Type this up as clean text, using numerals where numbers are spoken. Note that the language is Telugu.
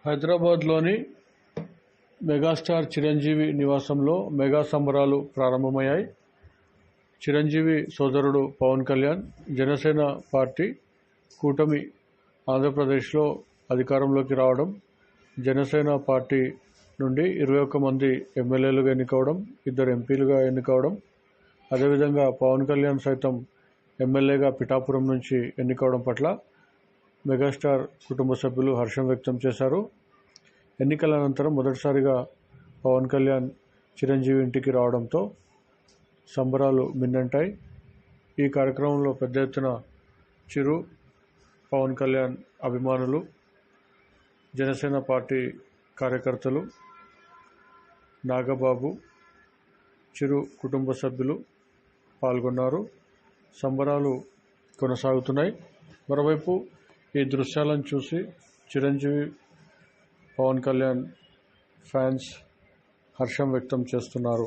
హైదరాబాద్లోని మెగాస్టార్ చిరంజీవి నివాసంలో మెగా సంబరాలు ప్రారంభమయ్యాయి. చిరంజీవి సోదరుడు పవన్ కళ్యాణ్ జనసేన పార్టీ కూటమి ఆంధ్రప్రదేశ్లో అధికారంలోకి రావడం, జనసేన పార్టీ నుండి 21 మంది ఎమ్మెల్యేలుగా ఎన్నికవడం, 2 ఎంపీలుగా ఎన్నికవడం, అదేవిధంగా పవన్ కళ్యాణ్ సైతం ఎమ్మెల్యేగా పిఠాపురం నుంచి ఎన్నికవడం పట్ల మెగాస్టార్ కుటుంబ సభ్యులు హర్షం వ్యక్తం చేశారు. ఎన్నికల అనంతరం మొదటిసారిగా పవన్ కళ్యాణ్ చిరంజీవి ఇంటికి రావడంతో సంబరాలు మిన్నంటాయి. ఈ కార్యక్రమంలో పెద్ద ఎత్తున చిరు, పవన్ కళ్యాణ్ అభిమానులు, జనసేన పార్టీ కార్యకర్తలు, నాగబాబు, చిరు కుటుంబ సభ్యులు పాల్గొన్నారు. సంబరాలు కొనసాగుతున్నాయి. మరోవైపు ఈ దృశ్యాలను చూసి చిరంజీవి, పవన్ కళ్యాణ్ ఫ్యాన్స్ హర్షం వ్యక్తం చేస్తున్నారు.